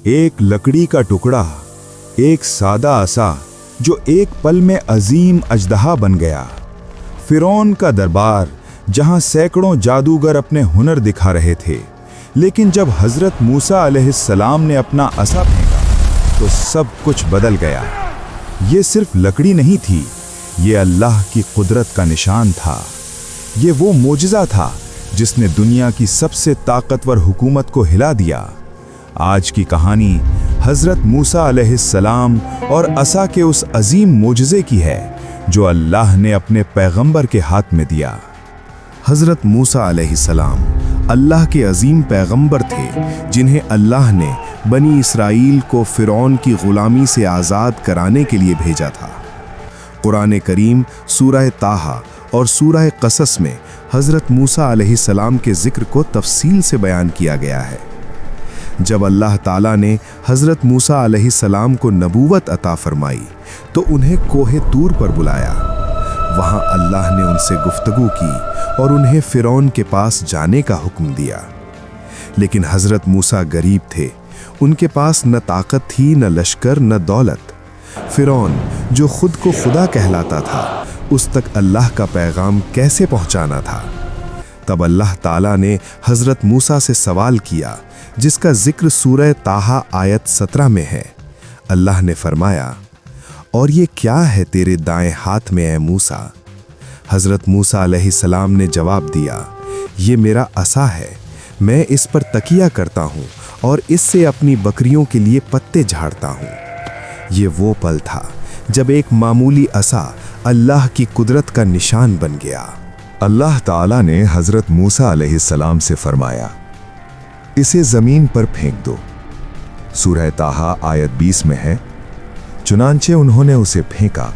एक लकड़ी का टुकड़ा, एक सादा असा जो एक पल में अजीम अजदहा बन गया। फिरौन का दरबार जहां सैकड़ों जादूगर अपने हुनर दिखा रहे थे, लेकिन जब हजरत मूसा अलैहिस्सलाम ने अपना असा फेंका तो सब कुछ बदल गया। ये सिर्फ लकड़ी नहीं थी, ये अल्लाह की कुदरत का निशान था। ये वो मोजिज़ा था जिसने दुनिया की सबसे ताकतवर हुकूमत को हिला दिया। आज की कहानी हजरत मूसा अलैहिस्सलाम और असा के उस अजीम मोजिज़े की है जो अल्लाह ने अपने पैगंबर के हाथ में दिया। हजरत मूसा अलैहिस्सलाम अल्लाह के अजीम पैगंबर थे जिन्हें अल्लाह ने बनी इसराइल को फिरौन की गुलामी से आज़ाद कराने के लिए भेजा था। कुरान करीम सूरह ताहा और सूरह कसस में हजरत मूसा अलैहिस्सलाम के जिक्र को तफसील से बयान किया गया है। जब अल्लाह ताला ने हजरत मूसा अलैहिस्सलाम को नबूवत अता फरमाई तो उन्हें कोहे तूर पर बुलाया। वहां अल्लाह ने उनसे गुफ्तगू की और उन्हें फिरौन के पास जाने का हुक्म दिया। लेकिन हजरत मूसा गरीब थे, उनके पास न ताकत थी, न लश्कर, न दौलत। फिरौन जो खुद को खुदा कहलाता था, उस तक अल्लाह का पैगाम कैसे पहुंचाना था? तब अल्लाह ताला ने हजरत मूसा से सवाल किया, जिसका जिक्र सूरह ताहा आयत 17 में है। अल्लाह ने फरमाया, और ये क्या है तेरे दाएं हाथ में ए मूसा? हजरत मूसा अलैहिस्सलाम ने जवाब दिया, ये मेरा असा है, मैं इस पर तकिया करता हूँ और इससे अपनी बकरियों के लिए पत्ते झाड़ता हूँ। ये वो पल था जब एक मामूली असा अल्लाह की कुदरत का निशान बन गया। अल्लाह ताला ने हजरत मूसा अलैहिस्सलाम से फरमाया, इसे जमीन पर फेंक दो। सूरह ताहा आयत 20 में है। चुनांचे उन्होंने उसे फेंका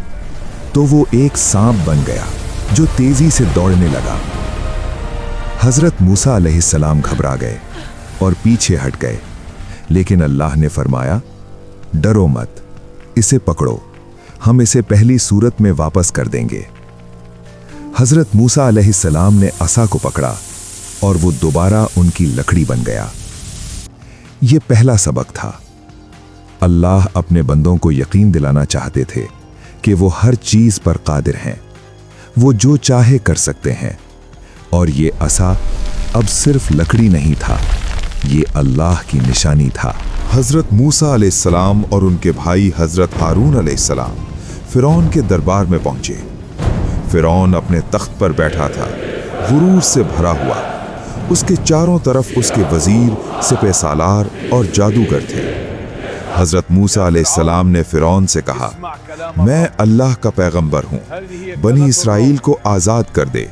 तो वो एक सांप बन गया जो तेजी से दौड़ने लगा। हजरत मूसा अलैहिस्सलाम घबरा गए और पीछे हट गए, लेकिन अल्लाह ने फरमाया, डरो मत, इसे पकड़ो, हम इसे पहली सूरत में वापस कर देंगे। हजरत मूसा अलैहिस्सलाम ने असा को पकड़ा और वो दोबारा उनकी लकड़ी बन गया। ये पहला सबक था। अल्लाह अपने बंदों को यकीन दिलाना चाहते थे कि वो हर चीज पर कादिर हैं, वो जो चाहे कर सकते हैं। और ये असा अब सिर्फ लकड़ी नहीं था, ये अल्लाह की निशानी था। हजरत मूसा अलैहिस्सलाम और उनके भाई हजरत हारून अलैहिस्सलाम फिरौन के दरबार में पहुंचे। फिरौन अपने तख्त पर बैठा था, गुरूर से भरा हुआ। उसके चारों तरफ उसके वजीर, सिपह सालार और जादूगर थे। हजरत मूसा अलैहिस्सलाम ने फिरौन से कहा, मैं अल्लाह का पैगंबर हूँ, बनी इसराइल को आज़ाद कर दे।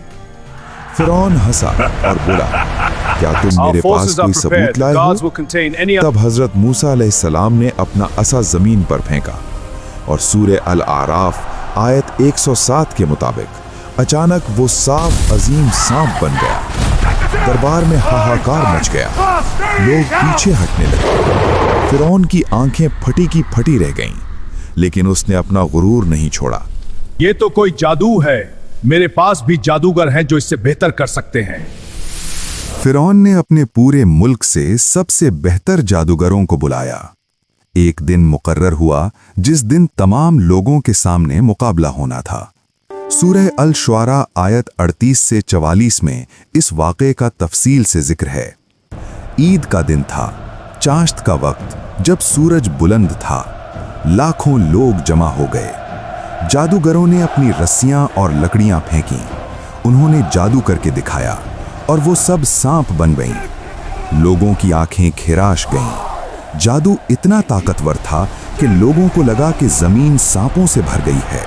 फिरौन हंसा और बोला, क्या तुम मेरे पास कोई सबूत लाए हो? तब हजरत मूसा अलैहिस्सलाम ने अपना असा जमीन पर फेंका और सूरह अल आराफ आयत 107 के मुताबिक अचानक वो साफ अजीम सांप बन गया। दरबार में हाहाकार मच गया, लोग पीछे हटने लगे। फिरौन की आंखें फटी की फटी रह गईं, लेकिन उसने अपना गुरूर नहीं छोड़ा। ये तो कोई जादू है, मेरे पास भी जादूगर हैं जो इससे बेहतर कर सकते हैं। फिरौन ने अपने पूरे मुल्क से सबसे बेहतर जादूगरों को बुलाया। एक दिन मुकर्रर हुआ जिस दिन तमाम लोगों के सामने मुकाबला होना था। सूरह अल शुआरा आयत 38 से 44 में इस वाक़े का तफसील से जिक्र है। ईद का दिन था, चाश्त का वक्त, जब सूरज बुलंद था। लाखों लोग जमा हो गए। जादूगरों ने अपनी रस्सियां और लकड़ियां फेंकी। उन्होंने जादू करके दिखाया और वो सब सांप बन गईं। लोगों की आंखें खिराश गईं। जादू इतना ताकतवर था कि लोगों को लगा कि जमीन सांपों से भर गई है।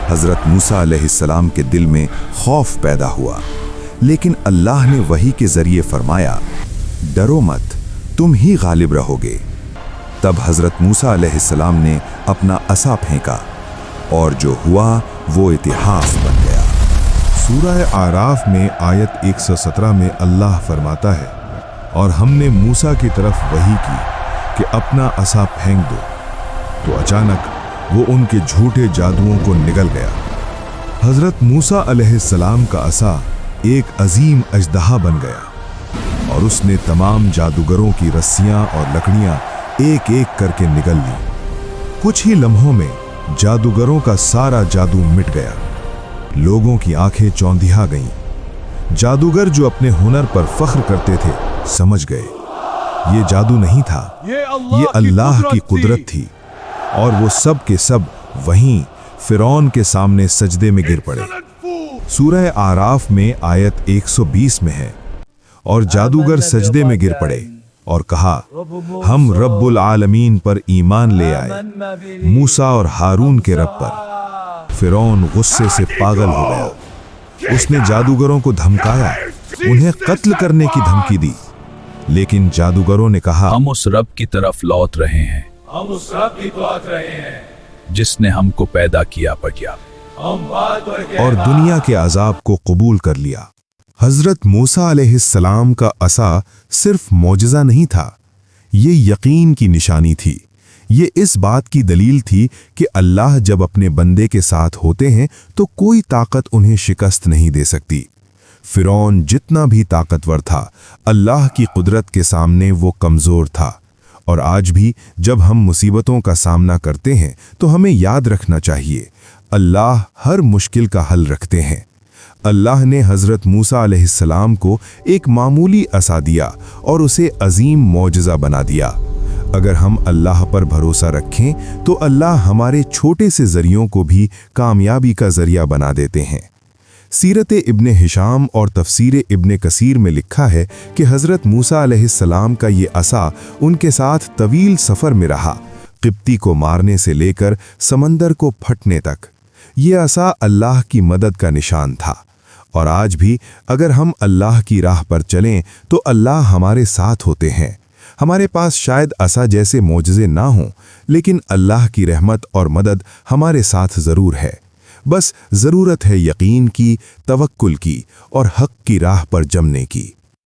हजरत मूसा अलैहिस्सलाम के दिल में खौफ पैदा हुआ, लेकिन अल्लाह ने वही के जरिए फरमाया, डरो मत, तुम ही गालिब रहोगे। तब हजरत मूसा अलैहिस्सलाम ने अपना असा फेंका और जो हुआ वो इतिहास बन गया। सूरह आराफ में आयत 117 में अल्लाह फरमाता है, और हमने मूसा की तरफ वही की कि अपना असा फेंक दो, तो अचानक वो उनके झूठे जादुओं को निगल गया। हजरत मूसा अलैहिस्सलाम का असा एक अजीम अजदहा बन गया और उसने तमाम जादूगरों की रस्सियां और लकड़ियां एक एक करके निगल ली। कुछ ही लम्हों में जादूगरों का सारा जादू मिट गया। लोगों की आंखें चौंधिया गईं। जादूगर जो अपने हुनर पर फख्र करते थे समझ गए ये जादू नहीं था, ये अल्लाह की कुदरत थी। और वो सब के सब वहीं फिरौन के सामने सजदे में गिर पड़े। सूरह आराफ में आयत 120 में है, और जादूगर सजदे में गिर पड़े और कहा, हम रब्बुल आलमीन पर ईमान ले आए, मूसा और हारून के रब पर। फिरौन गुस्से से पागल हो गया। उसने जादूगरों को धमकाया, उन्हें कत्ल करने की धमकी दी। लेकिन जादूगरों ने कहा, हम उस रब की तरफ लौट रहे हैं, जिसने हमको पैदा किया बजा। और दुनिया के अजाब को कबूल कर लिया। हजरत मूसा अलैहिस्सलाम का असा सिर्फ मौजज़ा नहीं था, ये यकीन की निशानी थी। ये इस बात की दलील थी कि अल्लाह जब अपने बंदे के साथ होते हैं तो कोई ताकत उन्हें शिकस्त नहीं दे सकती। फिरौन जितना भी ताकतवर था, अल्लाह की कुदरत के सामने वो कमज़ोर था। और आज भी जब हम मुसीबतों का सामना करते हैं तो हमें याद रखना चाहिए, अल्लाह हर मुश्किल का हल रखते हैं। अल्लाह ने हज़रत मूसा अलैहिस्सलाम को एक मामूली असा दिया और उसे अजीम मौजज़ा बना दिया। अगर हम अल्लाह पर भरोसा रखें तो अल्लाह हमारे छोटे से ज़रियों को भी कामयाबी का ज़रिया बना देते हैं। सीरत इब्ने हिशाम और तफसीर इब्ने कसीर में लिखा है कि हज़रत मूसा अलैहिस्सलाम का ये असा उनके साथ तवील सफ़र में रहा, क़िब्ती को मारने से लेकर समंदर को फटने तक। ये असा अल्लाह की मदद का निशान था। और आज भी अगर हम अल्लाह की राह पर चलें तो अल्लाह हमारे साथ होते हैं। हमारे पास शायद असा जैसे मौजज़े ना हों, लेकिन अल्लाह की रहमत और मदद हमारे साथ ज़रूर है। बस ज़रूरत है यकीन की, तवक्कुल की और हक़ की राह पर जमने की।